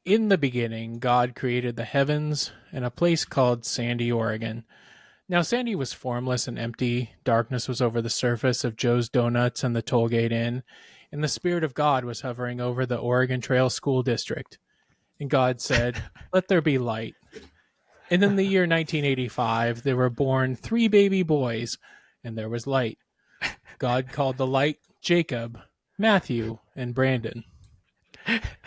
In the beginning, God created the heavens and a place called Sandy, Oregon. Now, Sandy was formless and empty. Darkness was over the surface of Joe's Donuts and the Tollgate Inn, and the Spirit of God was hovering over the Oregon Trail School District. And God said, "Let there be light." And in the year 1985, there were born 3 baby boys, and there was light. God called the light Jacob, Matthew, and Brandon.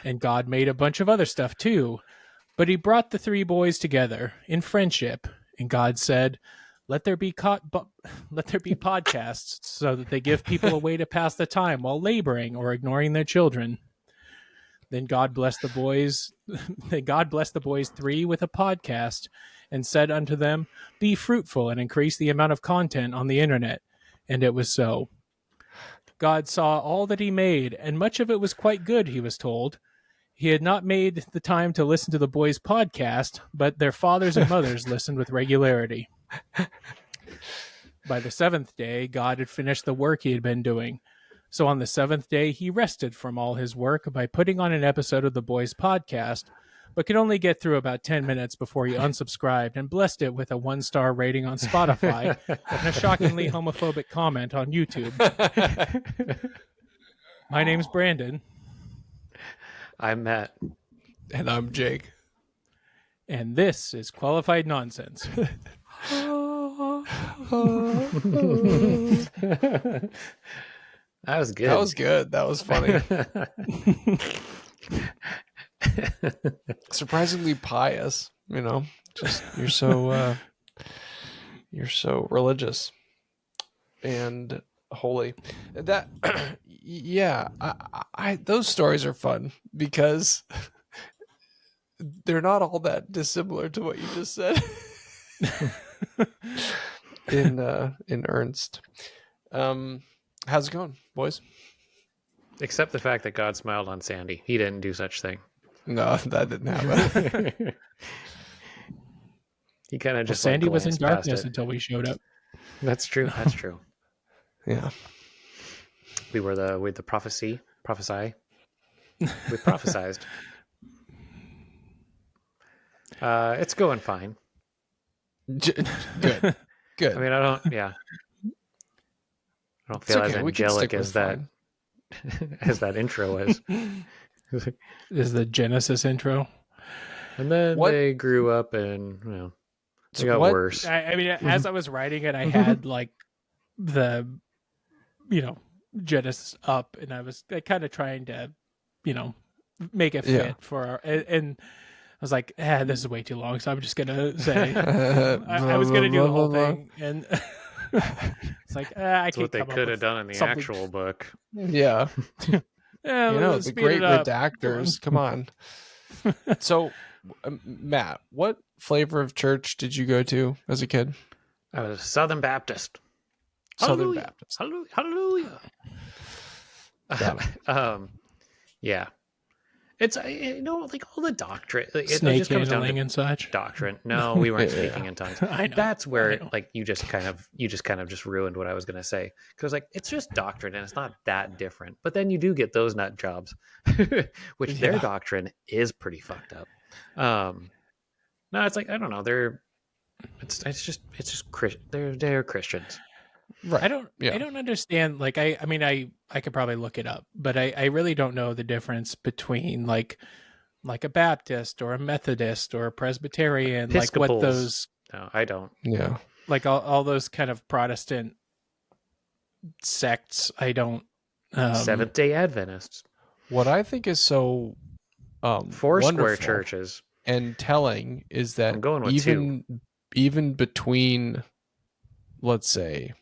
And God made a bunch of other stuff too, but he brought the 3 boys together in friendship, and God said, let there be podcasts so that they give people a way to pass the time while laboring or ignoring their children. Then God blessed the boys. God blessed the boys 3 with a podcast and said unto them, be fruitful and increase the amount of content on the internet. And it was so. God saw all that he made, and much of it was quite good, he was told. He had not made the time to listen to the boys' podcast, but their fathers and mothers listened with regularity. By the 7th day, God had finished the work he had been doing. So on the 7th day, he rested from all his work by putting on an episode of the boys' podcast, but could only get through about 10 minutes before he unsubscribed and blessed it with a 1-star rating on Spotify and a shockingly homophobic comment on YouTube. My name's Brandon. I'm Matt. And I'm Jake. And this is Qualified Nonsense. That was good. That was good. That was funny. Surprisingly pious, you know. Just you're so religious and holy. That yeah, I those stories are fun because they're not all that dissimilar to what you just said. in earnest. How's it going, boys? Except the fact that God smiled on Sandy. He didn't do such thing. No, that didn't happen. He kind of just Sandy was in glanced past darkness it. until we showed up. That's true. That's true. Yeah. We were the prophesy. We prophesized. It's going fine. Good. Good. I mean, I don't feel as okay. We can angelic stick with as that fine. as that intro was. This is the Genesis intro. And then they grew up and they got worse. I mean, as I was writing it, I had like the, Genesis up, and I was kind of trying to, make it fit for our, and I was like, this is way too long, so I'm just gonna say I was gonna do the whole thing, and it's like I That's can't. what they could have done in the actual book. Yeah. The speed great it up. redactors. Come on. So, Matt, what flavor of church did you go to as a kid? I was a Southern Baptist. Southern Hallelujah. Baptist. Hallelujah. Yeah. It's like all the doctrine, Snake it just comes down handling to and such. doctrine. No, we weren't speaking in tongues. I know. That's where like you just kind of just ruined what I was going to say, because like it's just doctrine and it's not that different. But then you do get those nut jobs, which their doctrine is pretty fucked up. No, it's like I don't know. It's just they're Christians. Right. I don't understand. Like, I mean, I could probably look it up, but I really don't know the difference between like a Baptist or a Methodist or a Presbyterian, like what those. No, I don't. Yeah. Like all those kind of Protestant sects. I don't. Seventh-day Adventists. What I think is so Foursquare churches and telling is that I'm going with even between, let's say,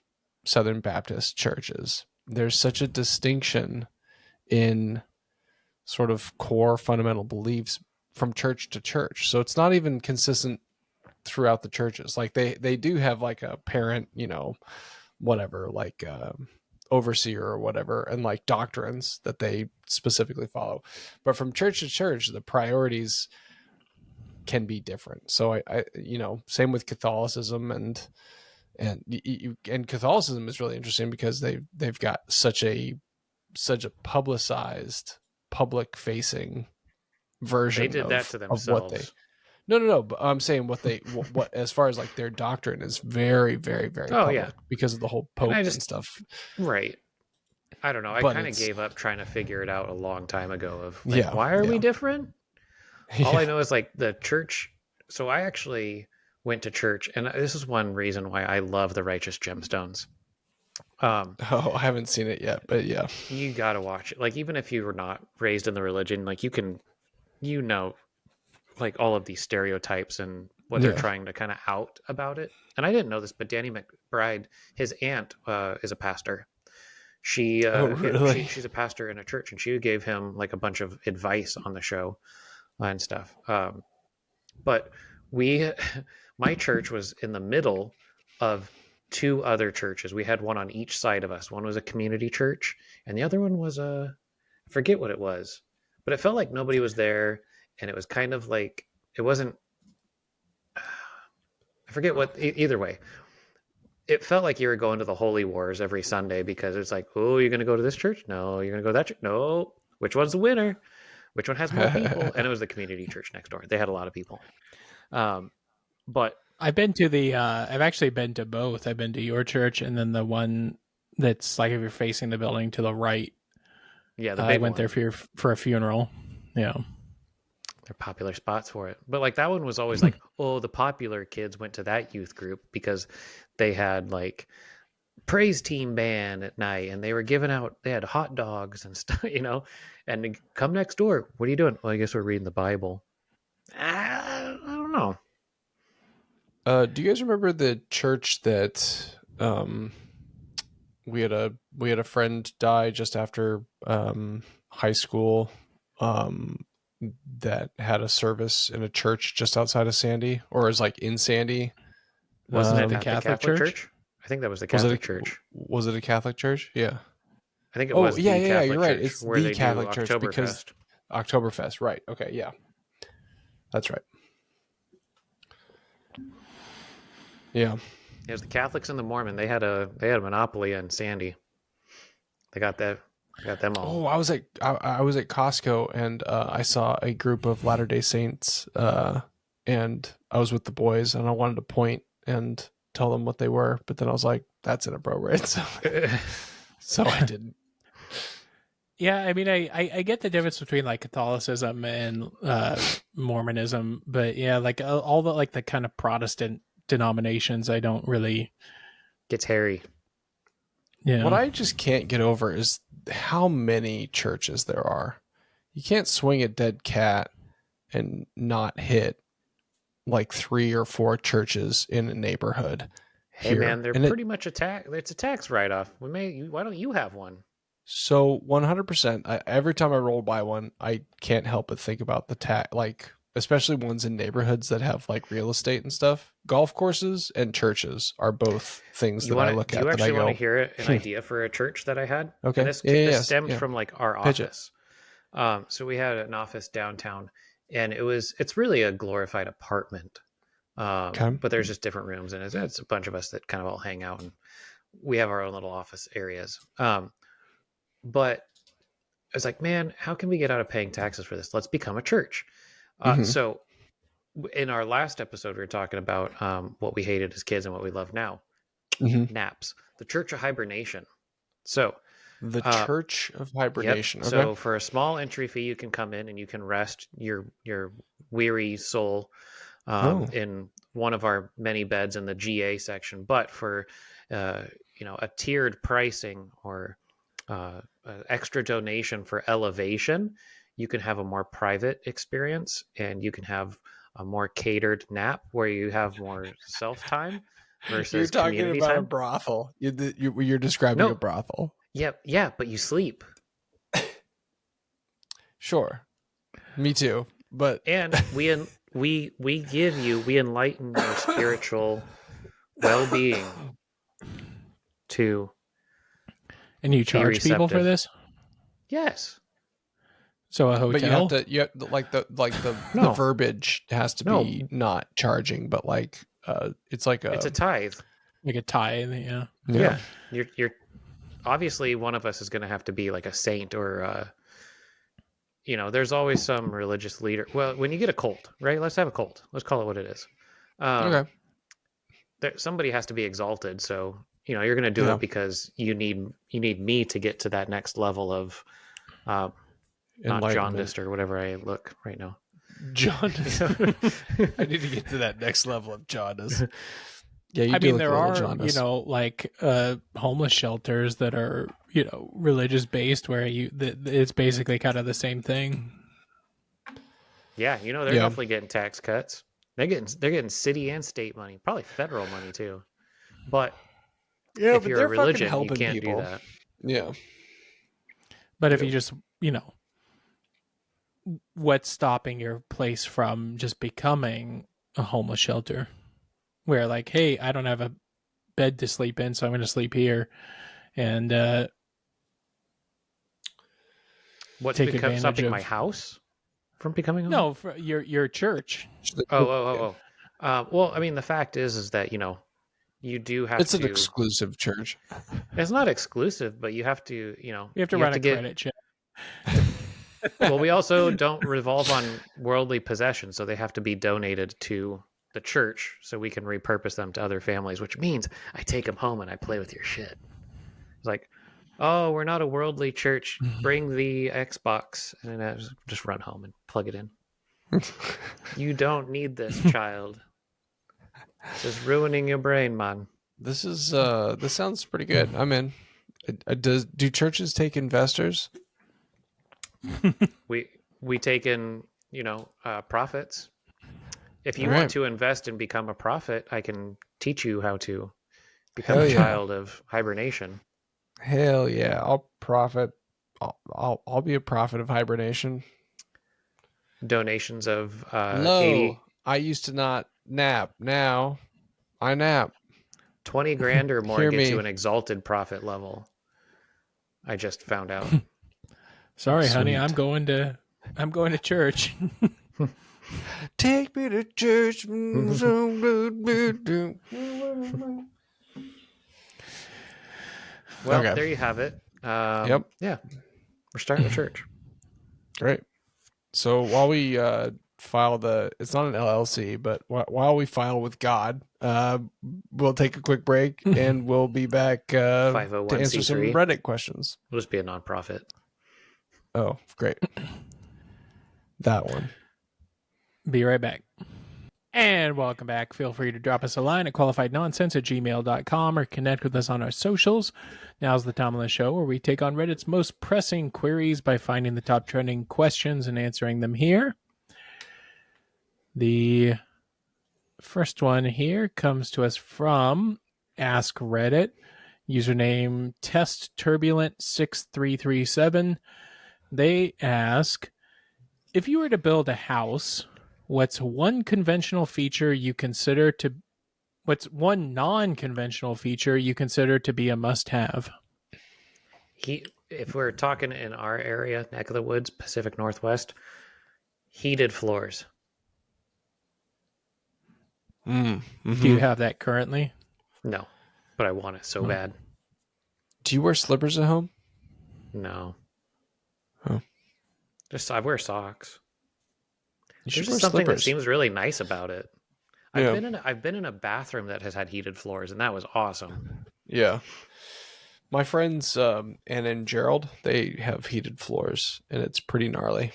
Southern Baptist churches, there's such a distinction in sort of core fundamental beliefs from church to church. So it's not even consistent throughout the churches. Like they do have like a parent, whatever, like overseer or whatever, and like doctrines that they specifically follow. But from church to church, the priorities can be different. So I same with Catholicism and Catholicism is really interesting because they've got such a publicized, public facing version They did that to of what they. themselves. No. But I'm saying what as far as like their doctrine is very, very, very Oh yeah, public because of the whole and Pope and stuff. right. I don't know. I But kind of it's gave up trying to figure it out a long time ago. Of like, yeah, why are we yeah, different? All I yeah. know is like the church. So I actually went to church, and this is one reason why I love the Righteous Gemstones. Oh, I haven't seen it yet, but yeah, You gotta watch it. Like even if you were not raised in the religion, like you can, you know, like all of these stereotypes and what they're yeah. trying to kind of out about it. And I didn't know this, but Danny McBride, his aunt, is a pastor. Oh, really? She's a pastor in a church, and she gave him like a bunch of advice on the show and stuff. But we, my church was in the middle of two other churches. We had one on each side of us. One was a community church, and the other one was I forget what it was, but it felt like nobody was there, and it was kind of like it wasn't. I forget what. Either way, it felt like you were going to the Holy Wars every Sunday because it's like, oh, you're going to go to this church? No, you're going to go to that church? No. Which one's the winner? Which one has more people? And it was the community church next door. They had a lot of people. But I've actually been to both. I've been to your church and then the one that's like if you're facing the building to the right. yeah, the I big went one. there for a funeral. Yeah. They're popular spots for it. But like that one was always like, oh, the popular kids went to that youth group because they had like praise team band at night and they were giving out, they had hot dogs and stuff, you know, and they come next door. What are you doing? Well, I guess we're reading the Bible. I don't know. Do you guys remember the church that we had a friend die just after high school that had a service in a church just outside of Sandy, or is like in Sandy? Wasn't it the at Catholic the Catholic church? church? I think that was the Was it Catholic church. was it a Catholic church? Yeah. I think it Oh, was yeah, the yeah, Catholic you're right. church It's where the they Catholic do church because Oktoberfest. Oktoberfest, right? Okay, yeah, that's right. Yeah. It was the Catholics and the Mormon. They had a monopoly in Sandy. They got them all. Oh, I was at Costco and I saw a group of Latter-day Saints and I was with the boys and I wanted to point and tell them what they were, but then I was like, that's inappropriate, so I didn't. Yeah, I mean, I get the difference between like Catholicism and Mormonism, but yeah, like all the like the kind of Protestant denominations, I don't really. Gets hairy. Yeah, What I just can't get over is how many churches there are. You can't swing a dead cat and not hit like 3 or 4 churches in a neighborhood. Hey here. man, they're And pretty much it's a tax write-off. Why don't you have one? So 100%. Every time I roll by one, I can't help but think about the tax, like especially ones in neighborhoods that have like real estate and stuff. Golf courses and churches are both things Do that I look you at. That I actually go, want to hear an idea for a church that I had? okay, And this yeah, stemmed yeah. from like our Pitch it. office. So we had an office downtown, and it's really a glorified apartment. Okay. But there's just different rooms, and it's a bunch of us that kind of all hang out, and we have our own little office areas. But I was like, man, how can we get out of paying taxes for this? Let's become a church. Mhm. So in our last episode, we were talking about what we hated as kids and what we love now. Mhm. Naps. The Church of Hibernation. So The Church of Hibernation. Yep. Okay. So for a small entry fee, you can come in and you can rest your weary soul in one of our many beds in the GA section. But for a tiered pricing or extra donation for elevation, you can have a more private experience and you can have a more catered nap where you have more self time versus You're talking community about time. a brothel. You're describing No. a brothel. Yep. Yeah, but you sleep. Sure. Me too. But And we enlighten your spiritual well-being to and you charge people for receptive. this. Yes. So a hotel. but you have to the No. verbiage has to No. be not charging, but like it's like It's a tithe. like a tithe, yeah. Yeah. You're obviously one of us is going to have to be like a saint or there's always some religious leader. Well, when you get a cult, right? Let's have a cult. Let's call it what it is. Okay. Somebody has to be exalted. So, you're going to do it because you need me to get to that next level of not Enlightenment. jaundiced or whatever I look right now. Jaundice. I need to get to that next level of jaundice. Yeah, you do look there a little are, jaundiced. like homeless shelters that are, religious based where it's basically kind of the same thing. Yeah, they're definitely getting tax cuts. They're getting city and state money, probably federal money too. But if you're a religion, you can't do that. Yeah. But if you just, what's stopping your place from just becoming a homeless shelter? Where like, hey, I don't have a bed to sleep in, so I'm going to sleep here. And what's take advantage stopping of my house from becoming a no, for your church. Well, I mean, the fact is that you do have It's to. an exclusive church. It's not exclusive, but you have to. You have to run a credit check. Well, we also don't revolve on worldly possessions, so they have to be donated to the church so we can repurpose them to other families, which means I take them home and I play with your shit. It's like, oh, we're not a worldly church. Bring the Xbox. And I just run home and plug it in. You don't need this, child. This is ruining your brain, man. This sounds pretty good. I'm in. Do churches take investors? We take in, profits. If you All want right. to invest and become a prophet, I can teach you how to become Hell a yeah. child of hibernation. Hell yeah! I'll profit. I'll be a prophet of hibernation. Donations of Low. 80, I used to not nap. Now I nap. 20 grand or more Hear gets me. you an exalted prophet level. I just found out. Sorry, honey, Sweet. I'm going to church. Take me to church. Well, Okay. there you have it. Yep. Yeah, we're starting a church. Great. So while we file it's not an LLC, but while we file with God, we'll take a quick break and we'll be back to answer some 501c3. Reddit questions. We'll just be a nonprofit. Oh, great. That one. Be right back. And welcome back. Feel free to drop us a line at qualifiednonsense@gmail.com or connect with us on our socials. Now's the time on the show where we take on Reddit's most pressing queries by finding the top trending questions and answering them here. The first one here comes to us from Ask Reddit, username TestTurbulent6337. They ask, if you were to build a house, what's one non-conventional feature you consider to be a must-have? If we're talking in our area, neck of the woods, Pacific Northwest, heated floors. Do you have that currently? No, but I want it so bad. Do you wear slippers at home? No. Oh. I wear socks. You There's should just wear something slippers. that seems really nice about it. Yeah. I've been in a bathroom that has had heated floors, and that was awesome. Yeah. My friends Anna and Gerald, they have heated floors, and it's pretty gnarly.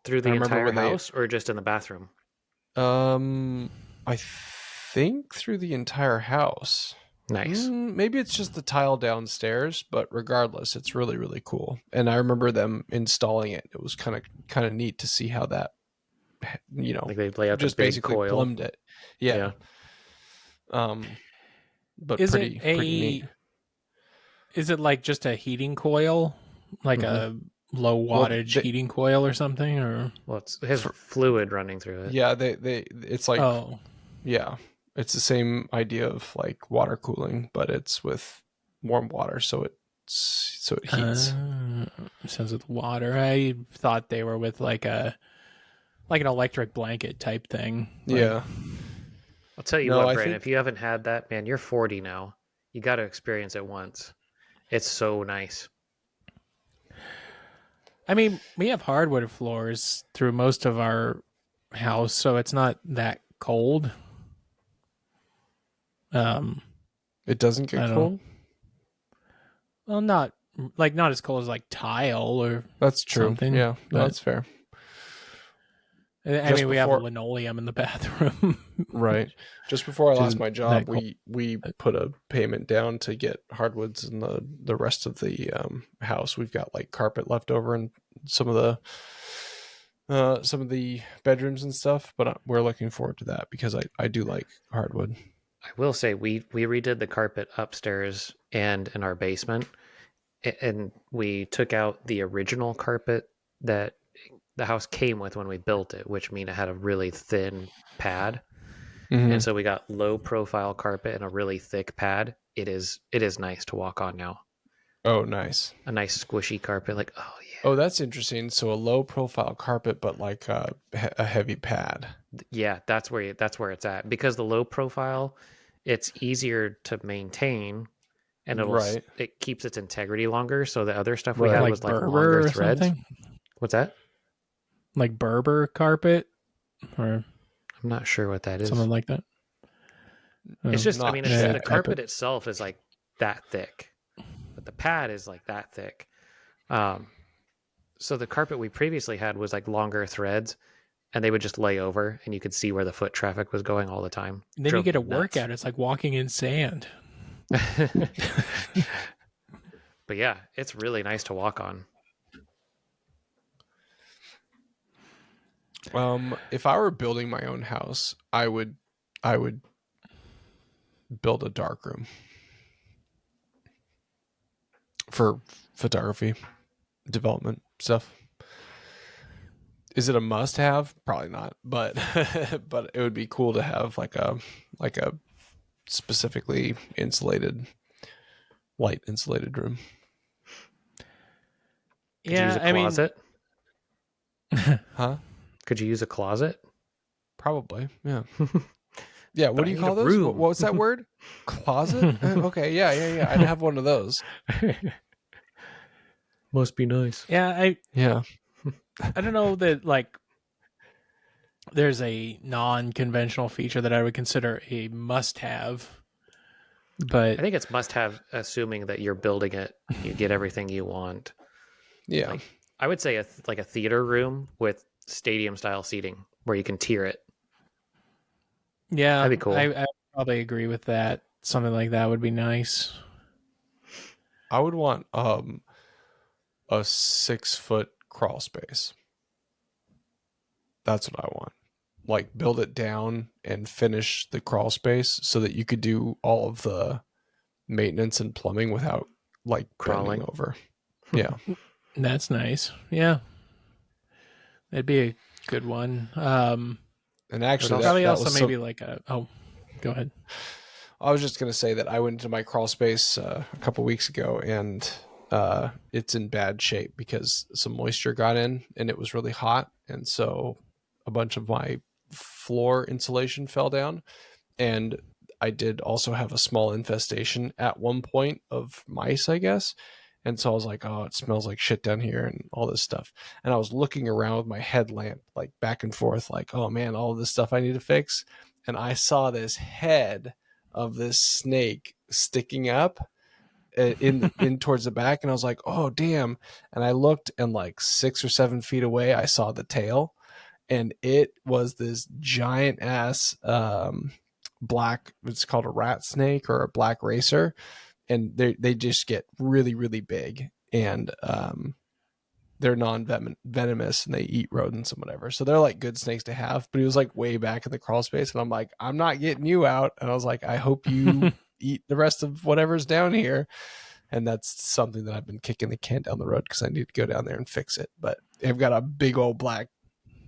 Through the entire house, or just in the bathroom? I think through the entire house. Nice. Maybe it's just the tile downstairs, but regardless, it's really, really cool. And I remember them installing it. It was kind of neat to see how that, Like they lay out just the big basically coil. plumbed it. Yeah. But Is pretty it neat. Is it like just a heating coil, like a low wattage heating coil or something, or? Well, it has fluid running through it. Yeah, it's like yeah, it's the same idea of like water cooling, but it's with warm water, so it heats. Sounds with water. I thought they were with like an electric blanket type thing. Yeah. I'll tell you what, Brandon, if you haven't had that, man, you're 40 now. You got to experience it once. It's so nice. I mean, we have hardwood floors through most of our house, so it's not that cold. It doesn't I get don't. cold. Well, not as cold as like tile or That's true. something. Yeah, no, But that's fair. I Just mean, we have a before, linoleum in the bathroom. right? Just before I Which lost isn't my that job, cold. we put a payment down to get hardwoods in the rest of the house. We've got like carpet left over in some of the bedrooms and stuff, but we're looking forward to that because I do like hardwood. I will say we redid the carpet upstairs and in our basement, and we took out the original carpet that the house came with when we built it, which mean it had a really thin pad. Mm-hmm. And so we got low profile carpet and a really thick pad. It is nice to walk on now. Oh, nice. A nice squishy carpet, like, oh yeah. Oh, that's interesting. So a low profile carpet, but like a heavy pad. Yeah, that's where it's at, because the low profile, it's easier to maintain, and Right. it keeps its integrity longer. So the other stuff we Right. had Like was like Berber longer or threads. something? What's that? Like Berber carpet or I'm not sure what that is. something like that. It's just, I Not mean, yeah, the carpet itself is like that thick, but the pad is like that thick. So the carpet we previously had was like longer threads, and they would just lay over, and you could see where the foot traffic was going all the time. And then Drove you get a me nuts. workout. It's like walking in sand. But yeah, it's really nice to walk on. If I were building my own house, I would build a dark room for photography, development stuff. Is it a must have? Probably not, but but it would be cool to have like a specifically light insulated room. Could you use a closet? Huh? Could you use a closet? Probably. Yeah. Yeah, what But do I you need call a those? room. What's that word? Closet? Okay, yeah. I'd have one of those. Must be nice. Yeah, Yeah. I don't know that like there's a non-conventional feature that I would consider a must-have, but I think it's must have, assuming that you're building it, you get everything you want. Yeah. Like, I would say like a theater room with stadium style seating where you can tier it. yeah, That'd be cool. I probably agree with that. Something like that would be nice. I would want a 6-foot crawl space. That's what I want. Like build it down and finish the crawl space so that you could do all of the maintenance and plumbing without like Crawling. bending over. Yeah. That's nice. Yeah, that'd be a good one. And actually Probably that also was maybe like a. Oh, go ahead. I was just going to say that I went into my crawl space a couple weeks ago and it's in bad shape because some moisture got in and it was really hot. And so a bunch of my floor insulation fell down. And I did also have a small infestation at one point of mice, I guess. And so I was like, oh, it smells like shit down here and all this stuff. And I was looking around with my headlamp, like back and forth, like, oh man, all of this stuff I need to fix. And I saw this head of this snake sticking up in towards the back, and I was like, oh damn. And I looked, and like 6 or 7 feet away I saw the tail, and it was this giant ass black, it's called a rat snake or a black racer, and they just get really really big, and they're non-venomous and they eat rodents and whatever. So they're like good snakes to have, but he was like way back in the crawl space. And I'm like, I'm not getting you out. And I was like, I hope you eat the rest of whatever's down here. And that's something that I've been kicking the can down the road because I need to go down there and fix it. But I've got a big old black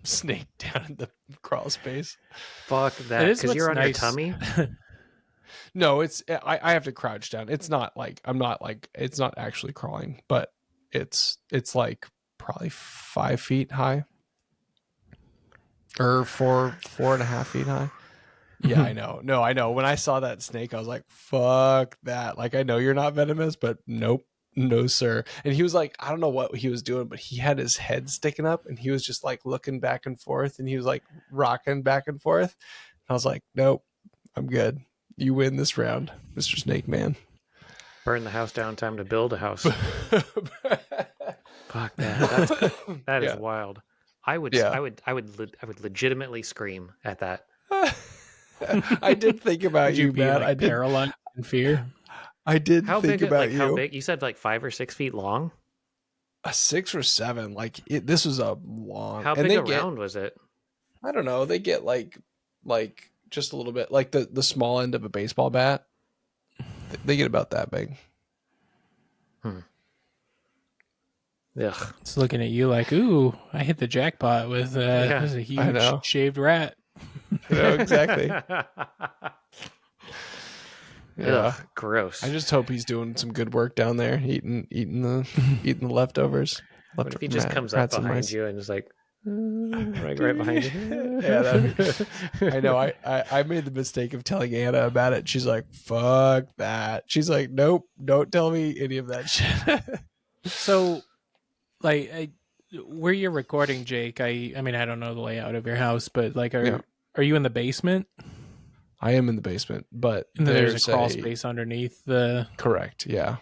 snake down in the crawl space. Fuck that. Because you're on your tummy. No, it's, I have to crouch down. It's not like, it's not actually crawling, but it's like probably 5 feet high or 4.5 feet high. Yeah, I know. No, I know. When I saw that snake, I was like, fuck that. Like, I know you're not venomous, but nope. no, sir. And he was like, I don't know what he was doing, but he had his head sticking up and he was just like looking back and forth and he was like rocking back and forth. I was like, nope, I'm good. You win this round, Mr. Snake Man. Burn the house down, time to build a house. Fuck that. That is wild. I would legitimately scream at that. I did think about you, be man. like I did paralyzed in fear. I did think about you. How big? You said like 5 or 6 feet long? A 6 or 7. Like this was a long. How big around was it? I don't know. They get like just a little bit, like the small end of a baseball bat. They get about that big. Ugh. It's looking at you like, ooh, I hit the jackpot with this is a huge shaved rat. No, exactly. Ugh, gross. I just hope he's doing some good work down there, eating the leftovers. What if he just comes up behind you and is like, right behind you? Yeah, I know. I made the mistake of telling Anna about it. She's like, "Fuck that." She's like, "Nope, don't tell me any of that shit." So, like, where you're recording, Jake? I mean, I don't know the layout of your house, but like, are you in the basement? I am in the basement, but there's a crawl space underneath the. Correct. Yeah.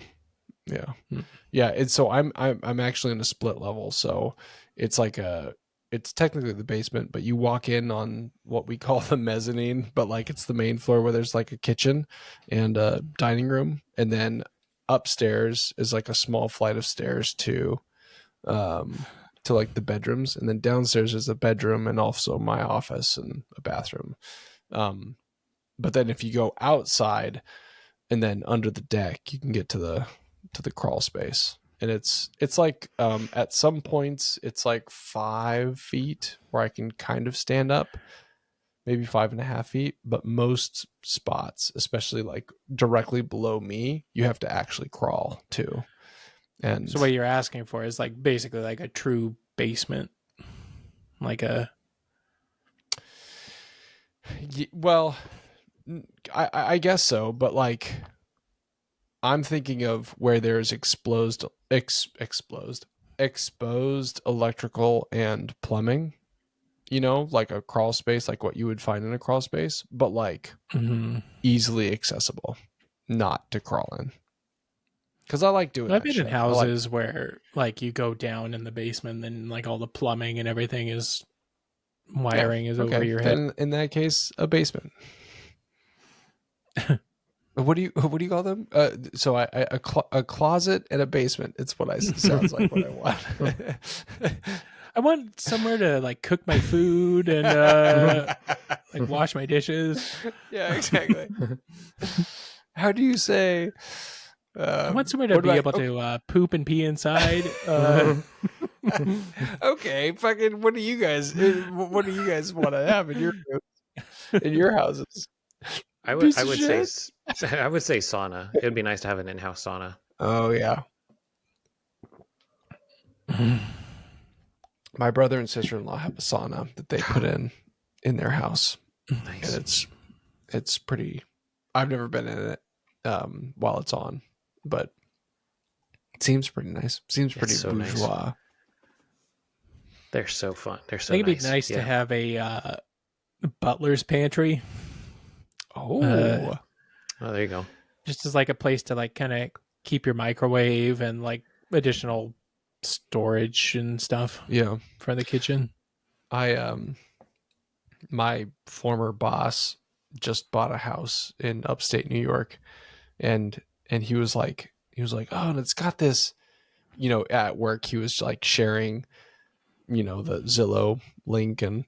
Yeah. And so I'm actually in a split level, so it's like it's technically the basement, but you walk in on what we call the mezzanine, but like it's the main floor where there's like a kitchen and a dining room, and then upstairs is like a small flight of stairs to like the bedrooms, and then downstairs is a bedroom and also my office and a bathroom. But then if you go outside and then under the deck, you can get to the crawl space. And it's like at some points it's like 5 feet where I can kind of stand up, maybe 5.5 feet. But most spots, especially like directly below me, you have to actually crawl to. And so what you're asking for is like basically like a true basement, like a. Well, I guess so, but like I'm thinking of where there's exposed electrical and plumbing, like a crawl space, like what you would find in a crawl space, but like easily accessible, not to crawl in. Because I like doing I've that been in houses where like you go down in the basement and like all the plumbing and everything is wiring is over your head. Then in that case, a basement. What do you call them? So a closet and a basement. It's what sounds like what I want. I want somewhere to like cook my food and like wash my dishes. Yeah, exactly. How do you say? I want somewhere to be able to poop and pee inside. Okay, fucking. What do you guys want to have in your houses? I would say sauna. It would be nice to have an in-house sauna. Oh yeah. My brother and sister-in-law have a sauna that they put in their house. Nice. And it's pretty. I've never been in it while it's on, but it seems pretty nice. Seems pretty bourgeois. Nice. They're so fun. They're so nice. It'd be nice to have a butler's pantry. Oh, there you go. Just as like a place to like kind of keep your microwave and like additional storage and stuff. Yeah, for the kitchen. My former boss just bought a house in upstate New York, and he was like, oh, and it's got this, at work he was like sharing, the Zillow link and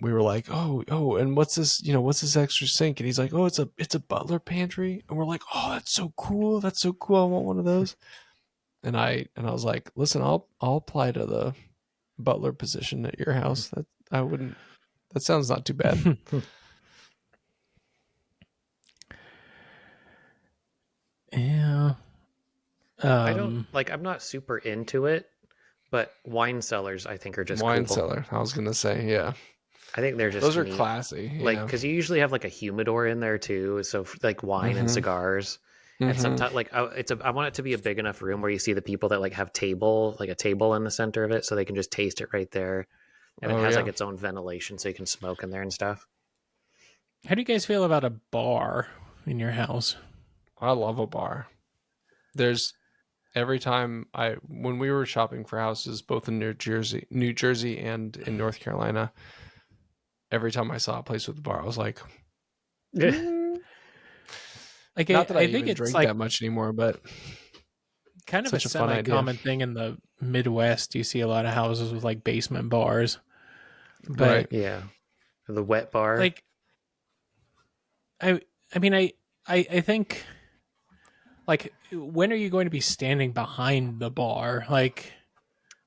we were like, oh, and what's this? What's this extra sink? And he's like, oh, it's a butler pantry. And we're like, oh, that's so cool. I want one of those. And I was like, listen, I'll apply to the butler position at your house. That sounds not too bad. Yeah. I'm not super into it, but wine cellars I think are just wine cool. cellar. I was gonna say, yeah. I think they're just those are neat. classy, like because you usually have like a humidor in there too, so like wine and cigars, And Mhm. sometimes like I want it to be a big enough room where you see the people that like have a table in the center of it, so they can just taste it right there, and it Oh has like yeah, its own ventilation, so you can smoke in there and stuff. How do you guys feel about a bar in your house? I love a bar. There's every time when we were shopping for houses both in New Jersey and in North Carolina, every time I saw a place with a bar, I was like, mm. Like, Not that I I think even it's drink like that much anymore, but kind of a such a fun idea. semi-common thing in the Midwest. You see a lot of houses with like basement bars, Right. but Yeah, the wet bar. like, I, I mean, I think, like, when are you going to be standing behind the bar? Like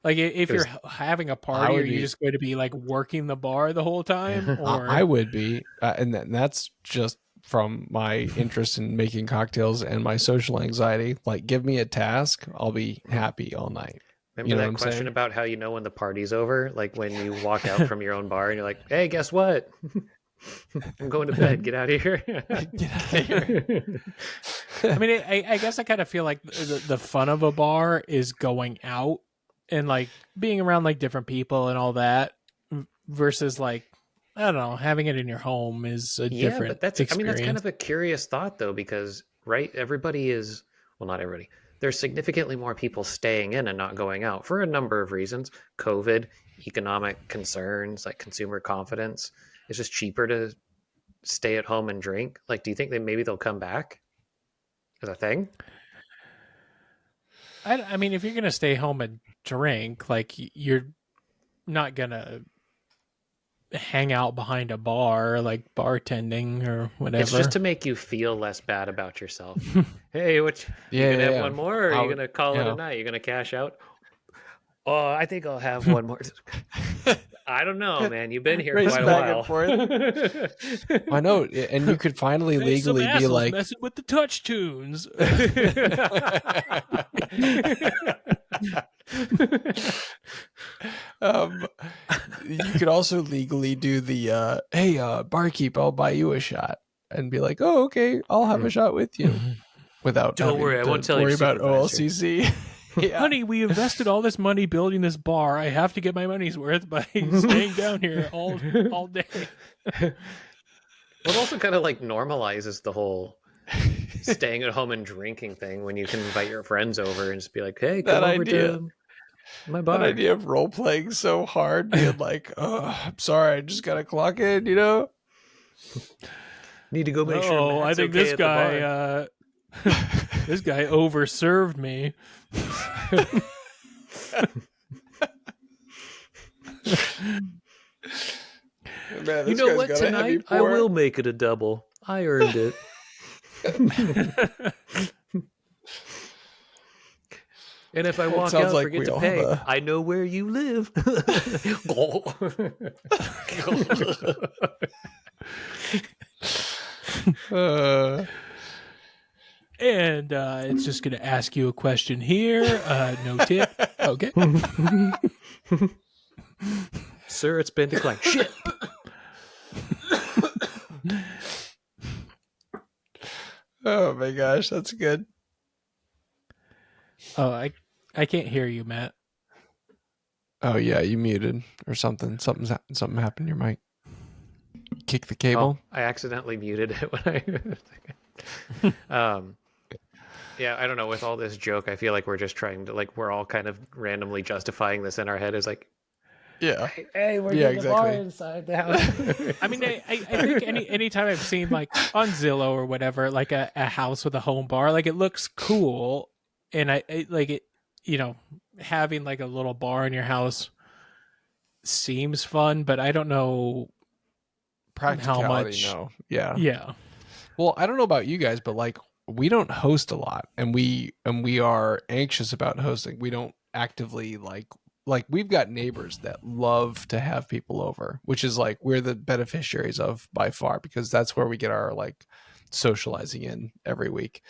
if It was you're having a I party, are would you be. just going to be like working the bar the whole time, I or would be, and that's just from my interest in making cocktails and my social anxiety. Like, give me a task, I'll be happy all night. Remember You know what that I'm question saying? about how you know when the party's over? Like when you walk out from your own bar and you're like, "Hey, guess what? I'm going to bed. Get out of here." Get out of here. I mean, I guess I kind of feel like the fun of a bar is going out and like being around like different people and all that versus like, I don't know, having it in your home is a Yeah, different but that's kind experience. of a curious thought though, because right, everybody is, well, not everybody. There's significantly more people staying in and not going out for a number of reasons. COVID, economic concerns, like consumer confidence. It's just cheaper to stay at home and drink. Like, do you think that maybe they'll come back as a thing? I mean, if you're gonna stay home and drink, like you're not gonna hang out behind a bar, like bartending or It's just whatever. to make you feel less bad about yourself. Hey, you Yeah, gonna yeah, have yeah. one more, or are I you would, gonna call it a yeah. night? You gonna cash out? Oh, I think I'll have one more. I don't know, man. You've been here Race quite a back and while. forth. I know, and you could finally Hey, some legally be assholes like, messing with the touch tunes. um, you could also legally do the hey, barkeep, I'll buy you a shot, and be like, oh, okay, I'll have a shot with you, without Don't having worry, I won't to tell your worry about supervisor. OLCC. Yeah. Honey, we invested all this money building this bar. I have to get my money's worth by staying down here all day. Well, it also kind of like normalizes the whole staying at home and drinking thing when you can invite your friends over and just be like, "Hey, come That over idea. to my That bar." idea of role playing so hard, being like, oh, I'm sorry, I just gotta clock in, you know? Need to go make sure Oh, I Matt's think okay this at the guy, bar. this guy overserved me. Man, You this know guy's what? got a heavy Tonight I pour. will make it a double. I earned it. And if I It walk sounds out, like forget we to all pay, have I know where you live. And it's just going to ask you a question here. No tip. Okay. Sir, it's been declined. Shit. Oh my gosh, that's good. Oh, I can't hear you, Matt. Oh yeah, you muted or something. Something happened to your mic. Kick the Oh, cable. I accidentally muted it when yeah, I don't know. With all this joke, I feel like we're just trying to we're all kind of randomly justifying this in our head as like, Yeah. hey, we're Yeah, getting a bar exactly. inside the house. I mean, I think anytime I've seen like on Zillow or whatever, like a house with a home bar, like it looks cool, and I like it. You know, having like a little bar in your house seems fun, but I don't know how Practicality, much. no. Yeah. Yeah, Well, I don't know about you guys, but like we don't host a lot, and we are anxious about hosting. We don't actively like we've got neighbors that love to have people over, which is like we're the beneficiaries of by far, because that's where we get our like socializing in every week.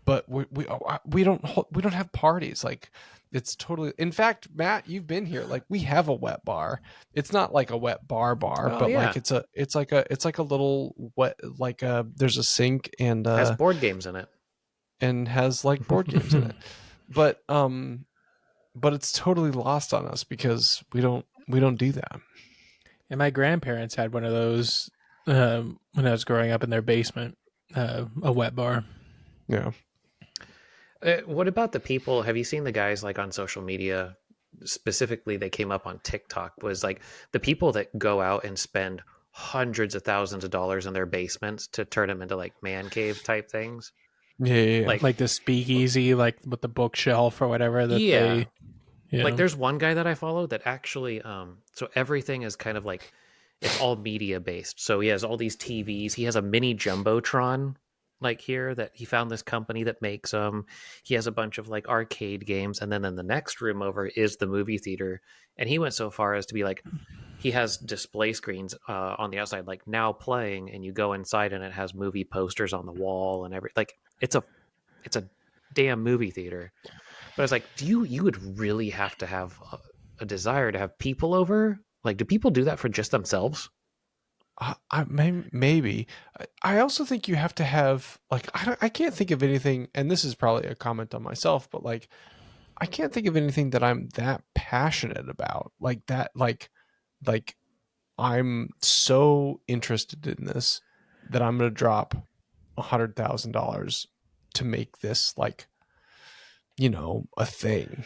But we don't have parties. Like It's totally. In fact, Matt, you've been here. Like we have a wet bar. It's not like a wet bar, Oh but yeah, like it's like a little wet. Like there's a sink has board games in it. and has like board games in it. But it's totally lost on us because we don't do that. And my grandparents had one of those when I was growing up in their basement, a wet bar. Yeah. What about the people? Have you seen the guys like on social media? Specifically, they came up on TikTok. Was like the people that go out and spend hundreds of thousands of dollars in their basements to turn them into like man cave type things. Yeah. Like, Like the speakeasy, like with the bookshelf or whatever that yeah, they, you like know. there's one guy that I follow that actually, so everything is kind of like it's all media based. So he has all these TVs. He has a mini jumbotron like here that he found this company that makes them. He has a bunch of like arcade games, and then in the next room over is the movie theater. And he went so far as to be like, he has display screens on the outside, like now playing, and you go inside and it has movie posters on the wall and every like it's a damn movie theater. But I was like, you would really have to have a desire to have people over? Like, do people do that for just themselves? Maybe. I also think you have to have like I can't think of anything, and this is probably a comment on myself, but like I can't think of anything that I'm that passionate about like that. Like I'm so interested in this that I'm going to drop $100,000 to make this like a thing.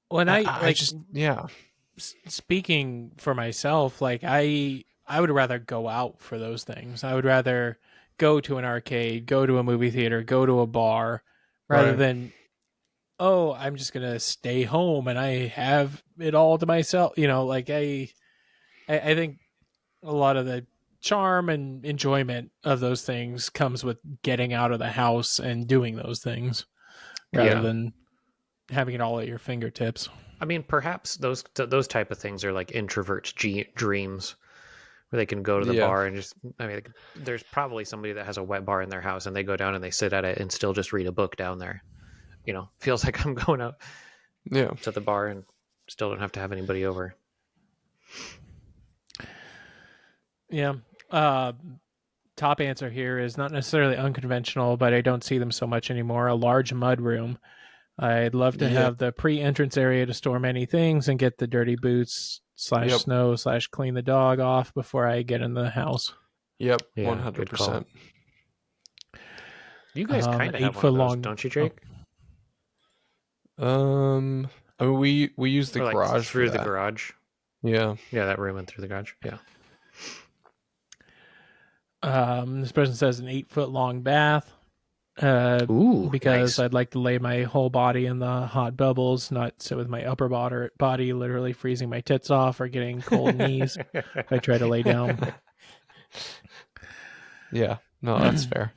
When I I like just yeah. speaking for myself, like I would rather go out for those things. I would rather go to an arcade, go to a movie theater, go to a bar, rather Right. than, oh, I'm just gonna stay home and I have it all to myself. Like I think a lot of the charm and enjoyment of those things comes with getting out of the house and doing those things rather Yeah. than having it all at your fingertips. I mean, perhaps those type of things are like introverts' dreams, where they can go to the Yeah. bar and just. I mean, there's probably somebody that has a wet bar in their house, and they go down and they sit at it and still just read a book down there. Feels like I'm going out Yeah. to the bar and still don't have to have anybody over. Yeah. Top answer here is not necessarily unconventional, but I don't see them so much anymore. A large mud room. I'd love to Yeah. have the pre-entrance area to store many things and get the dirty boots / Yep. snow / clean the dog off before I get in the house. Yep. Yeah, good call. 100%. You guys kind of have 8 one foot of those, long. don't you, Jake? I mean, we use the Or like garage through for the that. garage. Yeah. Yeah, that room and through the garage. Yeah. This person says an 8 foot long bath. Ooh, Because nice. I'd like to lay my whole body in the hot bubbles, not sit with my upper body literally freezing my tits off or getting cold knees if I try to lay down. Yeah. No, that's fair.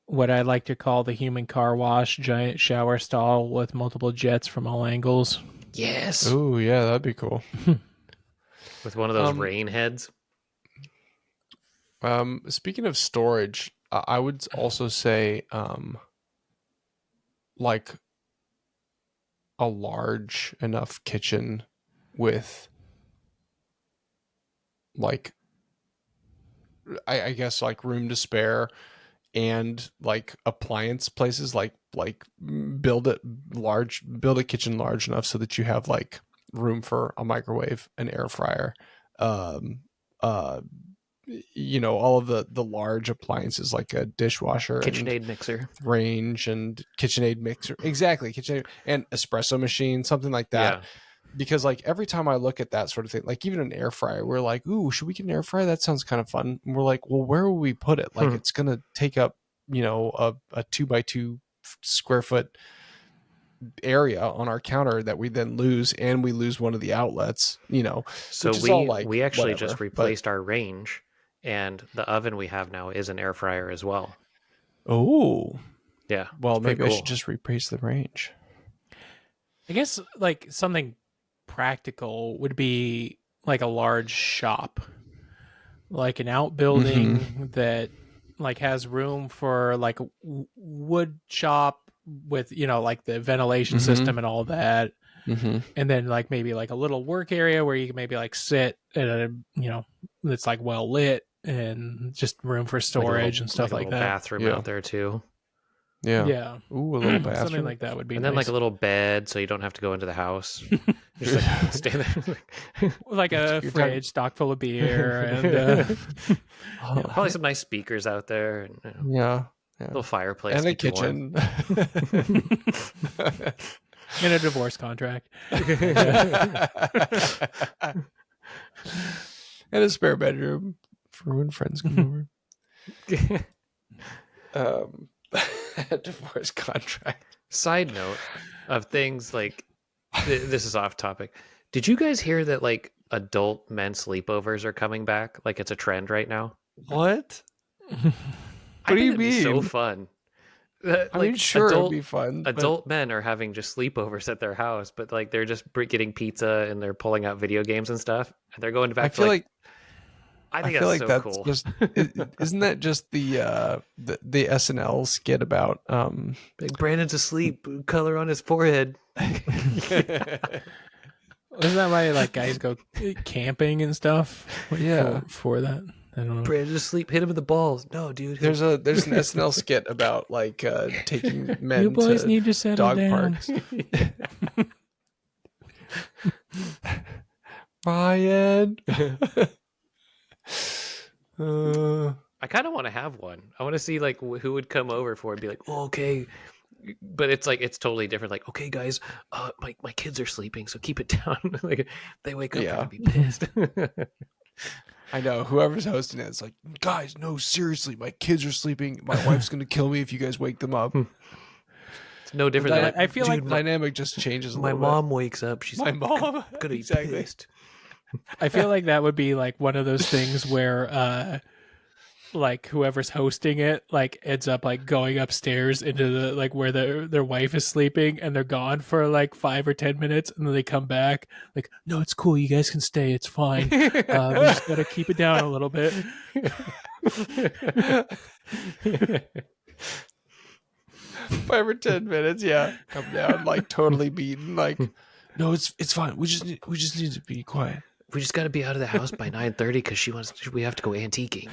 What I like to call the human car wash, giant shower stall with multiple jets from all angles. Yes. Oh, yeah, that'd be cool. With one of those rain heads. Speaking of storage, I would also say like a large enough kitchen with like I guess like room to spare and like appliance places like build a kitchen large enough so that you have like room for a microwave, an air fryer, uh all of the large appliances like a dishwasher KitchenAid mixer. range and KitchenAid mixer. Exactly. KitchenAid and espresso machine, something like that. Yeah. Because like every time I look at that sort of thing, like even an air fryer, we're like, ooh, should we get an air fryer? That sounds kind of fun. And we're like, well, where will we put it? Like it's going to take up, a 2x2 square foot area on our counter that we then lose, and we lose one of the outlets, So which is all like, we actually whatever, just replaced our range, and the oven we have now is an air fryer as well. Oh, Yeah. well, it's pretty maybe I cool. should just replace the range. I guess like something practical would be like a large shop, like an outbuilding that like has room for like a wood shop with, you know, like the ventilation system and all that. And then like maybe like a little work area where you can maybe like sit at a, you know, that's like well lit and just room for storage and stuff like a little that. bathroom out there too. Yeah. Ooh, a little bathroom. Something like that would be And nice. then like a little bed so you don't have to go into the house. Just like stay there. Like a fridge stocked full of beer and Probably some nice speakers out there. And, you know, yeah. little fireplace. And a kitchen. in a divorce contract. And a spare bedroom for when friends come over. A divorce contract. Side note of things like this is off topic. Did you guys hear that like adult men sleepovers are coming back? Like it's a trend right now. What? What do you mean? So mean? fun. I mean, sure, it'd be fun. Adult men are having just sleepovers at their house, but like they're just getting pizza and they're pulling out video games and stuff, and they're going back. I feel like that's cool. Just isn't that just the SNL skit about like Brandon's asleep, color on his forehead. Isn't that why like guys go camping and stuff? For that. I don't know. Brandon's asleep, hit him with the balls. No, dude. There's an SNL skit about like taking men you boys to need to settle dog down. parks. Ryan. I kind of want to have one. I want to see like who would come over for it and be like, oh, okay. But it's like, it's totally different. Like, okay, guys, my kids are sleeping, so keep it down. Like, they wake up, they're gonna be pissed. I know. Whoever's hosting it, it's like, guys, no, seriously, my kids are sleeping. My wife's gonna kill me if you guys wake them up. It's no different. Than I feel like the dynamic just changes. My mom wakes up. She's my mom gonna be pissed. I feel like that would be like one of those things where like whoever's hosting it like ends up like going upstairs into the like where their wife is sleeping, and they're gone for like 5 or 10 minutes, and then they come back like, no, it's cool, you guys can stay, it's fine. We just gotta keep it down a little bit. 5 or 10 minutes, yeah. Come down like totally beaten. Like, no, it's fine. We just need to be quiet. We just got to be out of the house by 9:30 because we have to go antiquing.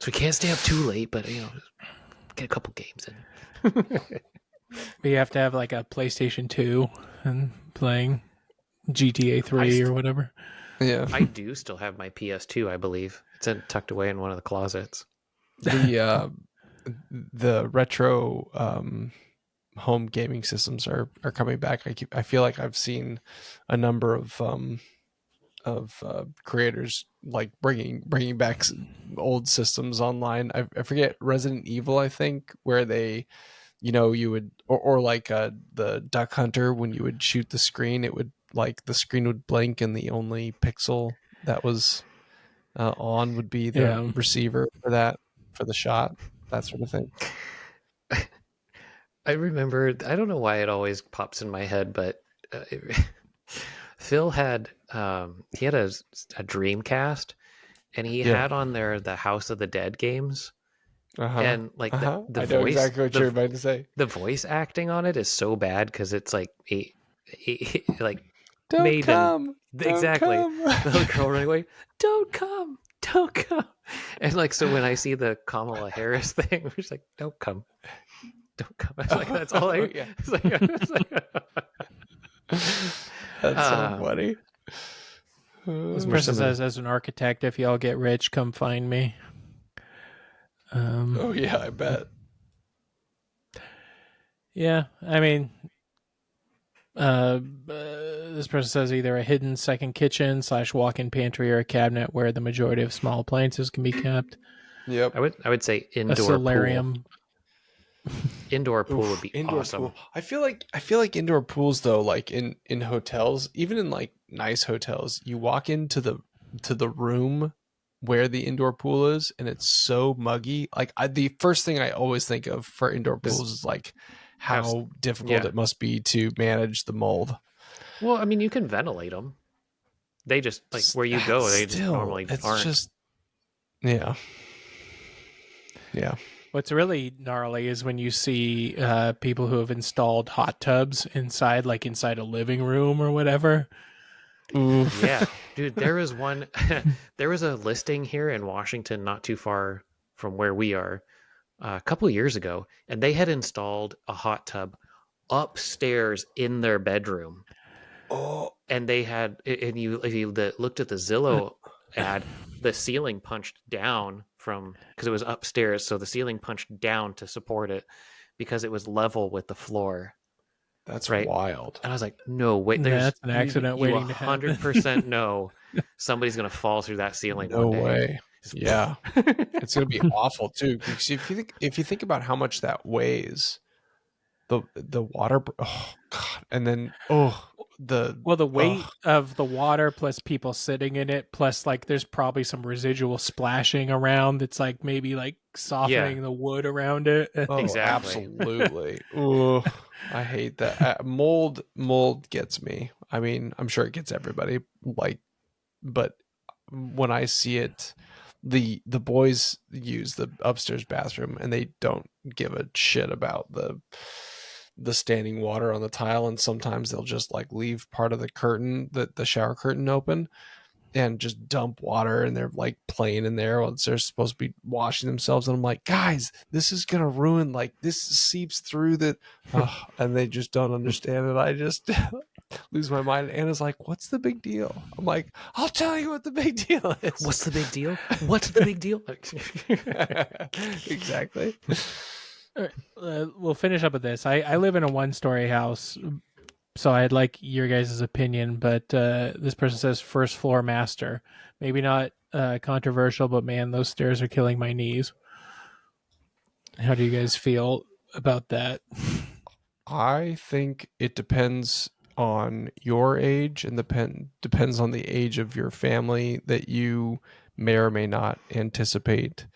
So we can't stay up too late, but you know, get a couple games in. We have to have like a PlayStation 2 and playing GTA 3 or whatever. Yeah, I do still have my PS2. I believe it's tucked away in one of the closets. The retro home gaming systems are coming back. I feel like I've seen a number of creators like bringing back old systems online. I forget, Resident Evil, I think, where they, you know, you would or like the Duck Hunter, when you would shoot the screen, it would like the screen would blink and the only pixel that was on would be the receiver for the shot, that sort of thing. I remember, I don't know why it always pops in my head, but Phil had he had a Dreamcast, and he had on there the House of the Dead games, and like the I voice, know exactly what you're about to say. The voice acting on it is so bad because it's like like don't made come, exactly. Don't come. The little girl running away, don't come, and like so when I see the Kamala Harris thing, we're just like, don't come. I was like, that's all I. Yeah. That's so funny. This person says, as an architect, if y'all get rich, come find me. Oh yeah, I bet. Yeah, I mean, this person says either a hidden second kitchen / walk-in pantry or a cabinet where the majority of small appliances can be kept. Yep. I would say indoor a solarium. Pool. Indoor pool would be awesome. Pool. I feel like indoor pools though, like in hotels, even in like nice hotels, you walk into the room where the indoor pool is, and it's so muggy. Like the first thing I always think of for indoor pools is like how difficult it must be to manage the mold. Well, I mean, you can ventilate them. They just like where you go, they just normally aren't. Yeah. Yeah. What's really gnarly is when you see people who have installed hot tubs inside a living room or whatever. Yeah, Oof. dude, there was one. There was a listing here in Washington, not too far from where we are, a couple years ago, and they had installed a hot tub upstairs in their bedroom. Oh. And they had, and you if you looked at the Zillow ad, the ceiling punched down from because it was upstairs, so the ceiling punched down to support it because it was level with the floor, That's right? wild. And I was like, no, wait, That's an accident you waiting to happen. 100% know somebody's gonna fall through that ceiling No one day. way. Just, Yeah. It's gonna be awful too. Because if you think about how much that weighs, the water, oh god, and then the Well, the weight oh of the water plus people sitting in it, plus like there's probably some residual splashing around that's like maybe like yeah, softening the wood around it. exactly. absolutely. Oh, I hate that. Mold gets me. I mean, I'm sure it gets everybody. Like, but when I see it, the boys use the upstairs bathroom and they don't give a shit about the standing water on the tile, and sometimes they'll just like leave part of the curtain, the shower curtain open, and just dump water, and they're like playing in there while they're supposed to be washing themselves, and I'm like, guys, this is gonna ruin, like this seeps through the and they just don't understand it. I just lose my mind. Anna's like, what's the big deal? I'm like, I'll tell you what the big deal is. What's the big deal? What's the big deal? Exactly. All right, we'll finish up with this. I live in a one-story house, so I'd like your guys' opinion. But this person says first floor master. Maybe not controversial, but man, those stairs are killing my knees. How do you guys feel about that? I think it depends on your age, and depends on the age of your family that you may or may not anticipate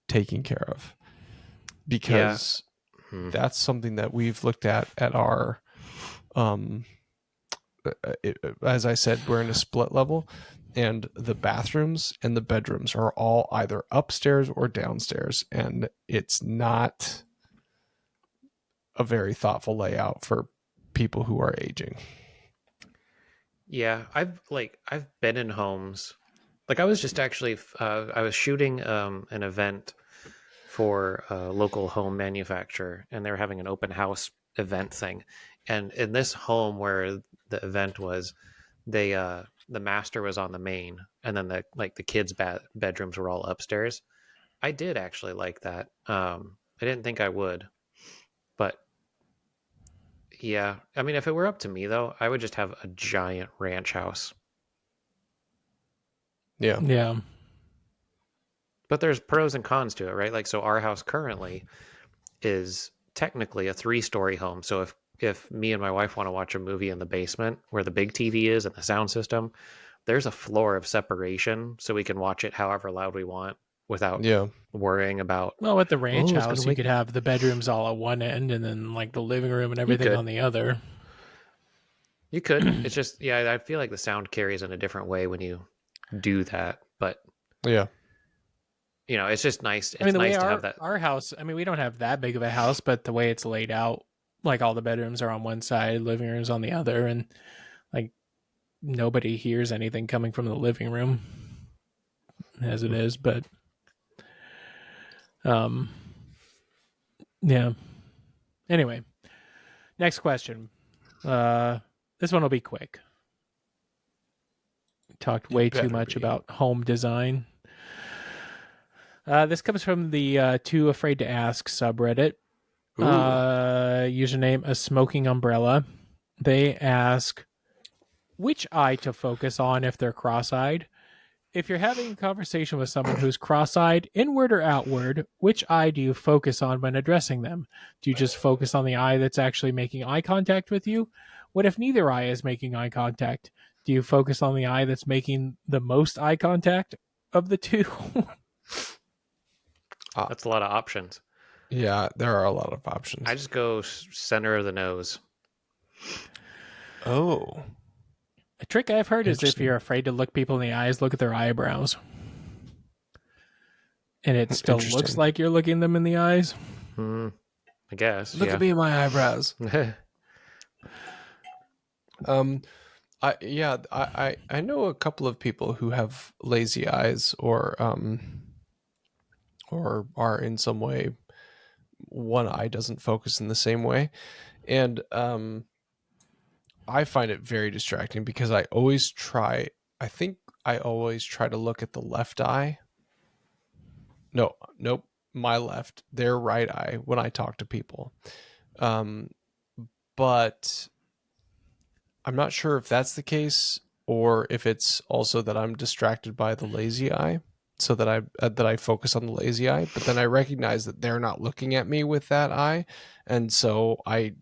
taking care of, Yeah. because that's something that we've looked at our as I said, we're in a split level, and the bathrooms and the bedrooms are all either upstairs or downstairs, and it's not a very thoughtful layout for people who are aging. Yeah, I've been in homes. Like I was just actually I was shooting an event for a local home manufacturer, and they were having an open house event thing. And in this home where the event was, they the master was on the main, and then the kids' bedrooms were all upstairs. I did actually like that. I didn't think I would, but yeah, I mean, if it were up to me though, I would just have a giant ranch house. Yeah. Yeah. But there's pros and cons to it, right? Like, so our house currently is technically a 3-story home. So if me and my wife want to watch a movie in the basement where the big TV is and the sound system, there's a floor of separation so we can watch it however loud we want without Yeah. worrying about, Well, with the ranch oh, it's gonna house, you wake could have the bedrooms all at one end and then like the living room and everything could. on the other. You could. It's just, yeah, I feel like the sound carries in a different way when you do that. But Yeah. it's just nice. I mean, It's the way nice to have that. our house, I mean, we don't have that big of a house, but the way it's laid out, like all the bedrooms are on one side, living room's on the other, and like nobody hears anything coming from the living room as it is. But yeah. Anyway, next question. This one will be quick. We talked way too much about home design. This comes from the Too Afraid to Ask subreddit. Username a smoking umbrella. They ask which eye to focus on if they're cross-eyed. If you're having a conversation with someone who's cross-eyed, inward or outward, which eye do you focus on when addressing them? Do you just focus on the eye that's actually making eye contact with you? What if neither eye is making eye contact? Do you focus on the eye that's making the most eye contact of the two? That's a lot of options. Yeah, there are a lot of options. I just go center of the nose. Oh. A trick I've heard is if you're afraid to look people in the eyes, look at their eyebrows. and it still looks Interesting. like you're looking them in the eyes. I guess. Look at me in my eyebrows. I know a couple of people who have lazy eyes or are in some way one eye doesn't focus in the same way, and I find it very distracting because I think I always try to look at the left eye. Nope, my left, their right eye when I talk to people. But I'm not sure if that's the case or if it's also that I'm distracted by the lazy eye, so that I focus on the lazy eye. But then I recognize that they're not looking at me with that eye, and so I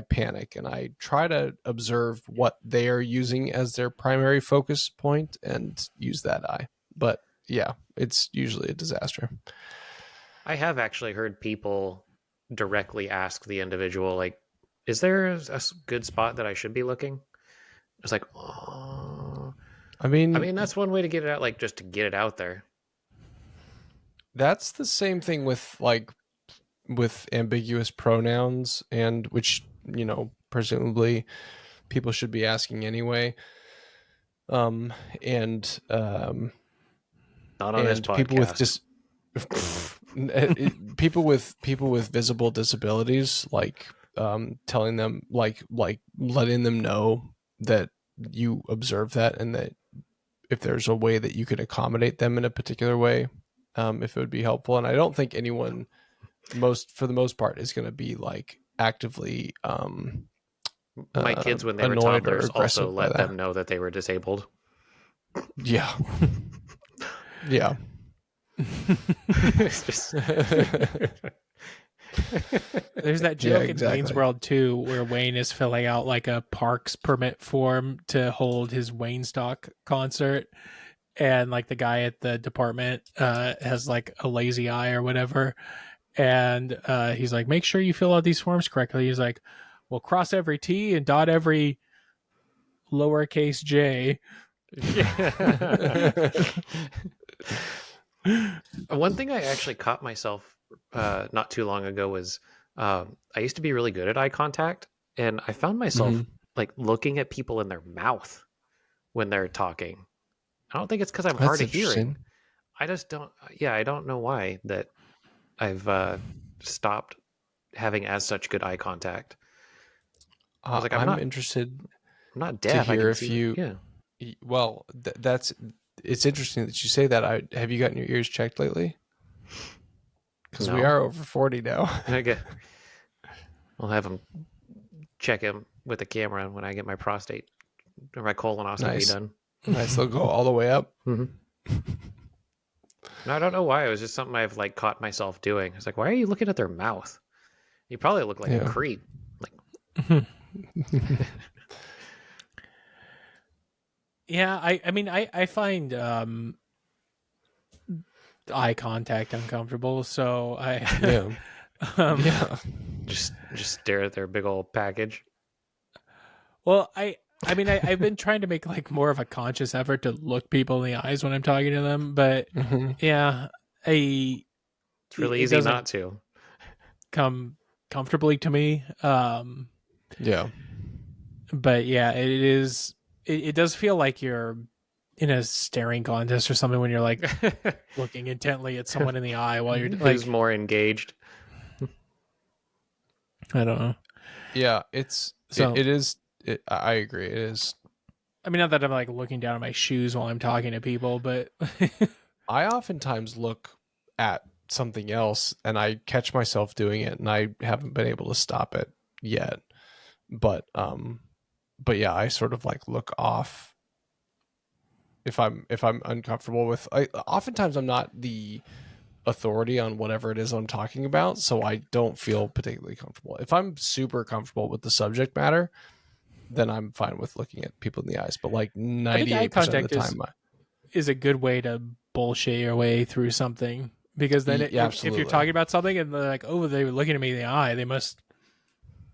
panic and I try to observe what they are using as their primary focus point and use that eye. But yeah, it's usually a disaster. I have actually heard people directly ask the individual, like, is there a good spot that I should be looking? It's like, oh. I mean, that's one way to get it out, like, just to get it out there. that's the same thing with ambiguous pronouns, and which, presumably people should be asking anyway. And Not on this podcast. People with visible disabilities, like telling them, like letting them know that you observe that, and that if there's a way that you can accommodate them in a particular way, if it would be helpful. And I don't think anyone, for the most part, is going to be like actively my kids, when they were annoyed or toddlers, also aggressive by let that. them know that they were disabled. Yeah. Yeah. It's just There's that joke in exactly. Wayne's World 2 where Wayne is filling out like a parks permit form to hold his Waynestock concert, and like the guy at the department has like a lazy eye or whatever, and he's like, make sure you fill out these forms correctly. He's like, well, cross every T and dot every lowercase j. One thing I actually caught myself not too long ago was I used to be really good at eye contact, and I found myself like looking at people in their mouth when they're talking. I don't think it's because I'm hard of hearing. I just don't. Yeah, I don't know why that I've stopped having as such good eye contact. I was like, I'm interested. I'm not deaf. To hear I can if see, you. Yeah. Well, it's interesting that you say that. Have you gotten your ears checked lately? Because we are over 40 now. Okay. I'll have them check him with a camera when I get my prostate or my colonoscopy done. Nice. They'll go all the way up. Mm-hmm. No, I don't know why. It was just something I've like caught myself doing. It's like, why are you looking at their mouth? You probably look like a creep. Like. Yeah, I mean, I find eye contact uncomfortable, so I just stare at their big old package. Well, I mean, I've been trying to make like more of a conscious effort to look people in the eyes when I'm talking to them, but yeah, it's really easy not to come comfortably to me. Yeah. But yeah, it is. It does feel like you're in a staring contest or something when you're like looking intently at someone in the eye while you're like, who's more engaged. I don't know. Yeah, it is. I agree. It is. I mean, not that I'm like looking down at my shoes while I'm talking to people, but I oftentimes look at something else and I catch myself doing it, and I haven't been able to stop it yet. But yeah, I sort of like look off if I'm uncomfortable with. Oftentimes I'm not the authority on whatever it is I'm talking about, so I don't feel particularly comfortable. If I'm super comfortable with the subject matter, then I'm fine with looking at people in the eyes. But like 98% of the time, is a good way to bullshit your way through something, because then if you're talking about something and they're like, oh, they were looking at me in the eye, they must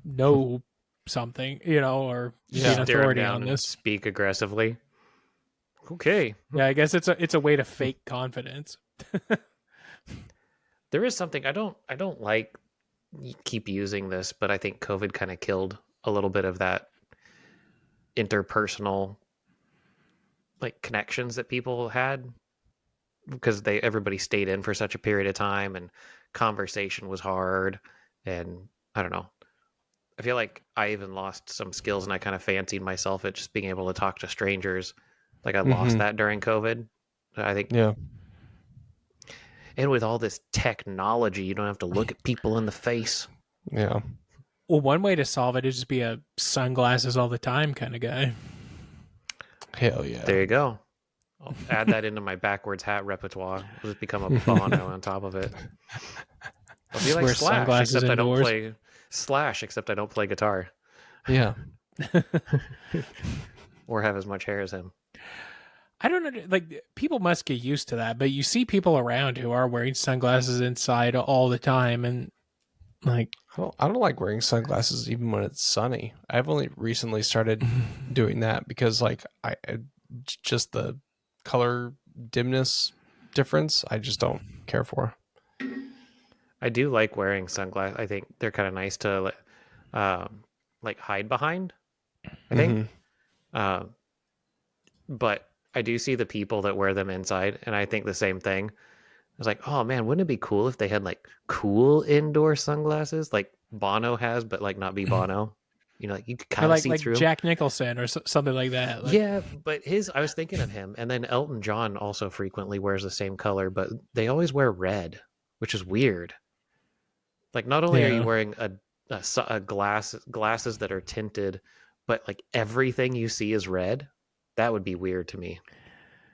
know something, or be an authority on this. Speak aggressively. Okay. Yeah, I guess it's a way to fake confidence. There is something I don't like keep using this, but I think COVID kind of killed a little bit of that interpersonal like connections that people had because everybody stayed in for such a period of time and conversation was hard, and I don't know. I feel like I even lost some skills and I kind of fancied myself at just being able to talk to strangers. Like I lost that during COVID. I think. Yeah. And with all this technology, you don't have to look at people in the face. Yeah. Well, one way to solve it is just be a sunglasses all the time kind of guy. Hell yeah. There you go. I'll add that into my backwards hat repertoire. I'll just become a Bono on top of it. I'll be like Wear sunglasses Slash, except I don't play guitar Yeah. or have as much hair as him. I don't know. Like, people must get used to that, but you see people around who are wearing sunglasses inside all the time, and like, I don't like wearing sunglasses even when it's sunny. I've only recently started doing that because like just the color dimness difference I just don't care for. I do like wearing sunglasses. I think they're kind of nice to like hide behind, I think. But I do see the people that wear them inside, and I think the same thing. I was like, oh man, wouldn't it be cool if they had like cool indoor sunglasses like Bono has, but like not be Bono? You know, like you could kind of see like through. Jack Nicholson or something like that. Like, Yeah, but I was thinking of him, and then Elton John also frequently wears the same color, but they always wear red, which is weird. Like, not only are you wearing a glasses that are tinted, but like everything you see is red. That would be weird to me.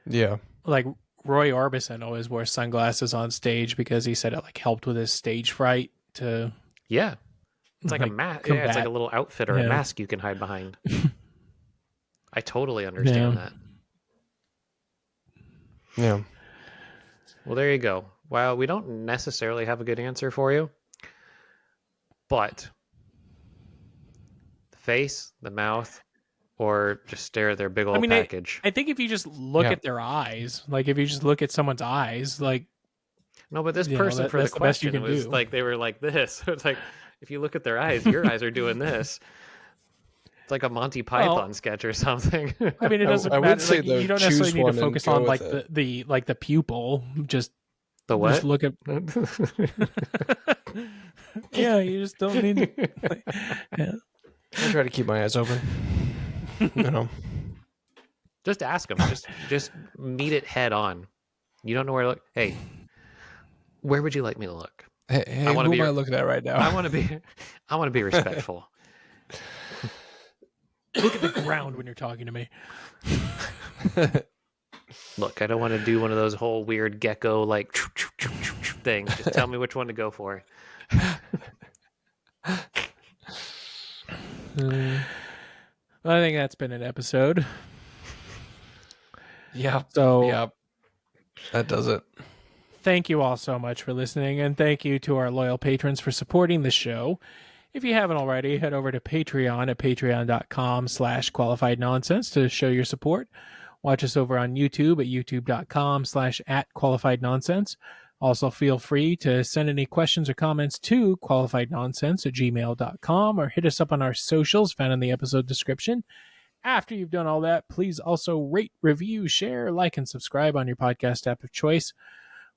Yeah. like Roy Orbison always wore sunglasses on stage because he said it like helped with his stage fright to. Yeah. It's like a mask. Yeah, it's like a little outfit or a mask you can hide behind. I totally understand that. Yeah. Well, there you go. Well, we don't necessarily have a good answer for you, but the face, the mouth, or just stare at their big old package. I think if you just look at their eyes, like if you just look at someone's eyes, like. No, but this person for the question was like, they were like this. It's like, if you look at their eyes, your eyes are doing this. It's like a Monty Python sketch or something. I mean, it doesn't matter. Would say like, you don't necessarily need to focus on like the pupil. Just the what? Just look at. Yeah, you just don't need. I try to keep my eyes open. You know, just ask them. Just meet it head on. You don't know where to look. Hey, where would you like me to look? Hey, who am I looking at right now? I want to be respectful. Look at the ground when you're talking to me. Look, I don't want to do one of those whole weird gecko like thing. Just tell me which one to go for. I think that's been an episode. Yeah. So yeah, that does it. Thank you all so much for listening, and thank you to our loyal patrons for supporting the show. If you haven't already, head over to Patreon at patreon.com/qualifiednonsense to show your support. Watch us over on YouTube at youtube.com/@qualifiednonsense. Also, feel free to send any questions or comments to qualifiednonsense@gmail.com or hit us up on our socials found in the episode description. After you've done all that, please also rate, review, share, like, and subscribe on your podcast app of choice.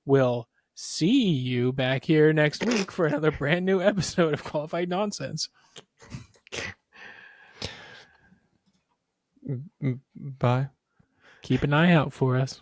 We'll see you back here next week for another brand new episode of Qualified Nonsense. Bye. Keep an eye out for us.